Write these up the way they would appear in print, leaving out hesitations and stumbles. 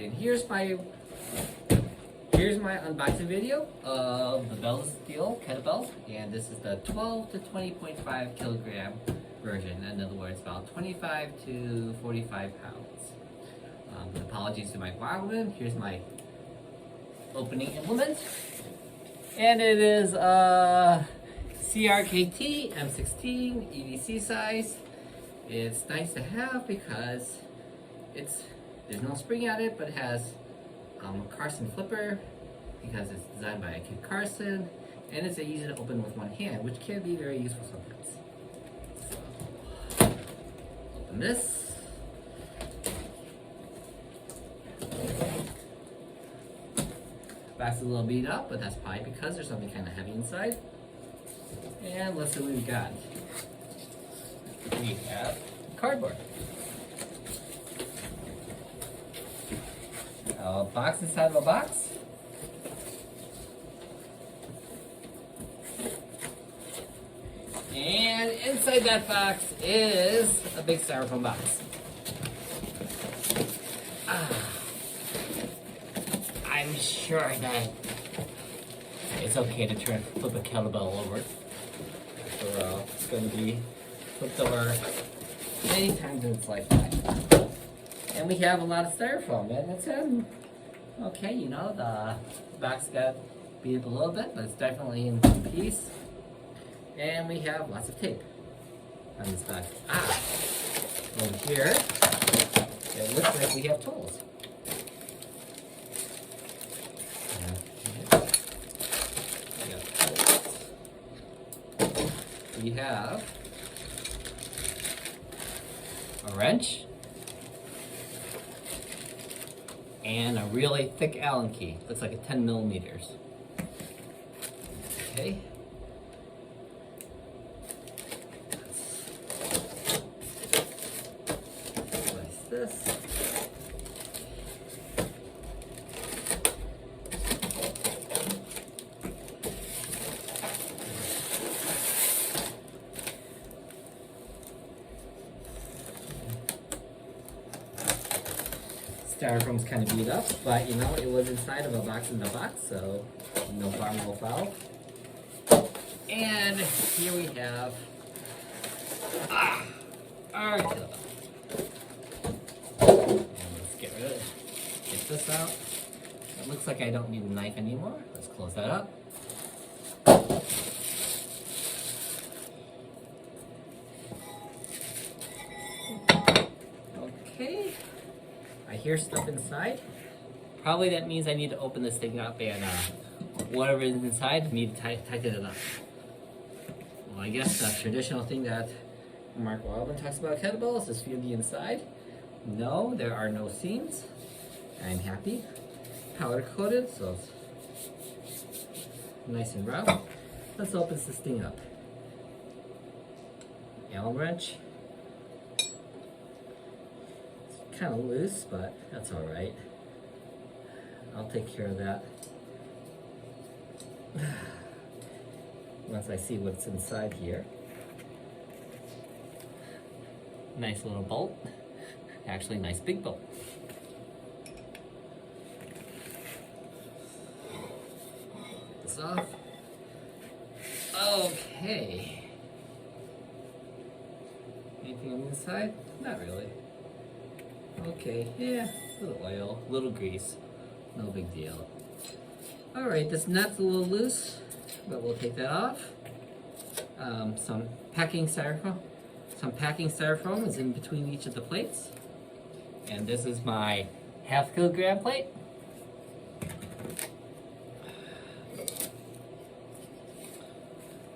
And here's my unboxing video of the Bels of Steel kettlebells, and this is the 12 to 20.5 kilogram version. In other words, about 25 to 45 pounds. Apologies to my wildman. Here's my opening implement, and it is a CRKT M16 EDC size. It's nice to have because there's no spring at it, but it has a Carson flipper because it's designed by Kid Carson, and it's easy to open with one hand, which can be very useful sometimes. So, open this. Back's a little beat up, but that's probably because there's something kind of heavy inside. And let's see what we got. We have cardboard. A box inside of a box. And inside that box is a big styrofoam box. I'm sure that it's okay to flip a kettlebell over. After all, it's going to be flipped over many times in its lifetime. And we have a lot of styrofoam, and it's okay, you know, the box got beat up a little bit, but it's definitely in one piece. And we have lots of tape on this box. Over here, it looks like we have tools. We have a wrench and a really thick Allen key. Looks like a 10 millimeters. Okay. Place this. Styrofoam's kind of beat up, but you know, it was inside of a box in the box, so no harm, no foul. And here we have our kettlebell. And let's get this out. It looks like I don't need a knife anymore. Let's close that up. Okay. I hear stuff inside. Probably that means I need to open this thing up and whatever is inside, I need to tighten it up. Well, I guess the traditional thing that Mark Wildman talks about kettlebells is feel the inside. No, there are no seams. I'm happy. Powder coated, so it's nice and rough. Let's open this thing up. Allen wrench. Kind of loose, but that's all right. I'll take care of that once I see what's inside here. Nice little bolt. Actually, nice big bolt. Get this off. Okay. Anything on the inside? Not really. Okay, yeah, a little oil, a little grease, no big deal. Alright, this nut's a little loose, but we'll take that off. Some packing styrofoam is in between each of the plates. And this is my half kilogram plate.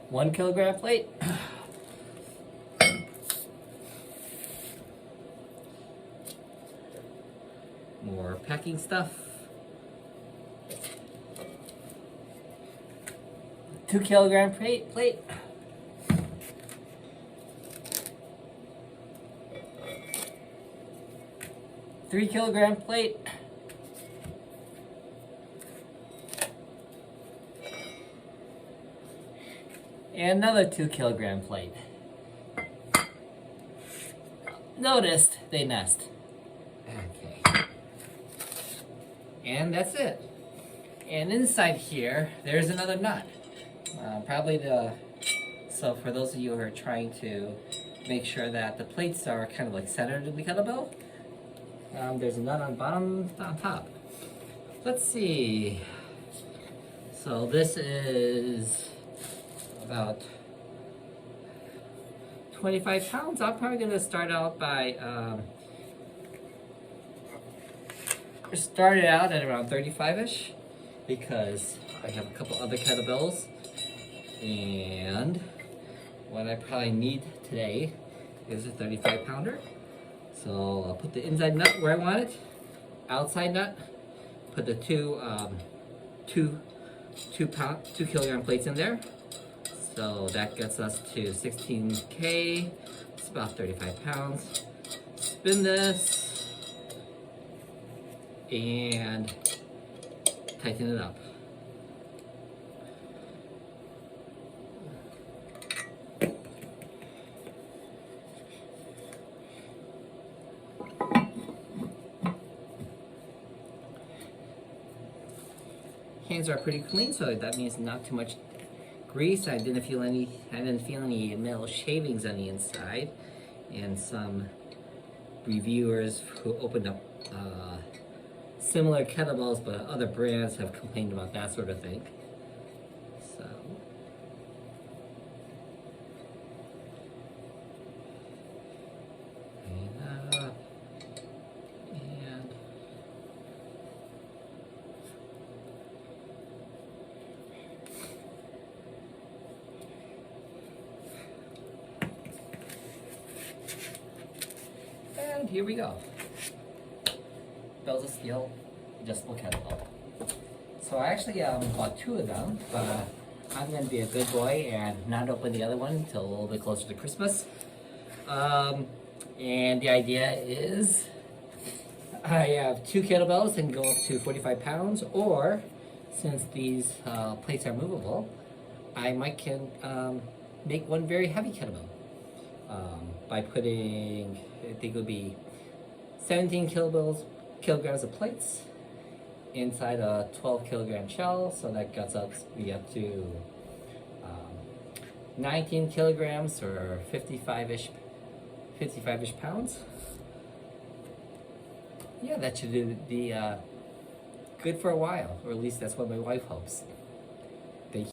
One kilogram plate. More packing stuff. 2 kilogram plate. 3 kilogram plate. And another 2 kilogram plate. Noticed they nest. Okay. And that's it. And inside here, there's another nut. So for those of you who are trying to make sure that the plates are kind of like centered in the kettlebell, there's a nut on bottom, on top. Let's see. So this is about 25 pounds. I'm probably gonna start out by, start it out at around 35-ish because I have a couple other kettlebells, and what I probably need today is a 35 pounder. So I'll put the inside nut where I want it, outside nut, put the two kilogram plates in there. So that gets us to 16K, it's about 35 pounds. Spin this and tighten it up. Hands are pretty clean, so that means not too much grease. I didn't feel any metal shavings on the inside, and some reviewers who opened up similar kettlebells but other brands have complained about that sort of thing. So and here we go. Bels of Steel adjustable kettlebell. So I actually bought two of them, but I'm going to be a good boy and not open the other one until a little bit closer to Christmas. And the idea is I have two kettlebells and go up to 45 pounds, or since these plates are movable, I can make one very heavy kettlebell by putting, I think it would be 17 kilograms of plates inside a 12 kilogram shell, so that gets me up to 19 kilograms or 55-ish pounds. Yeah, that should be good for a while, or at least that's what my wife hopes.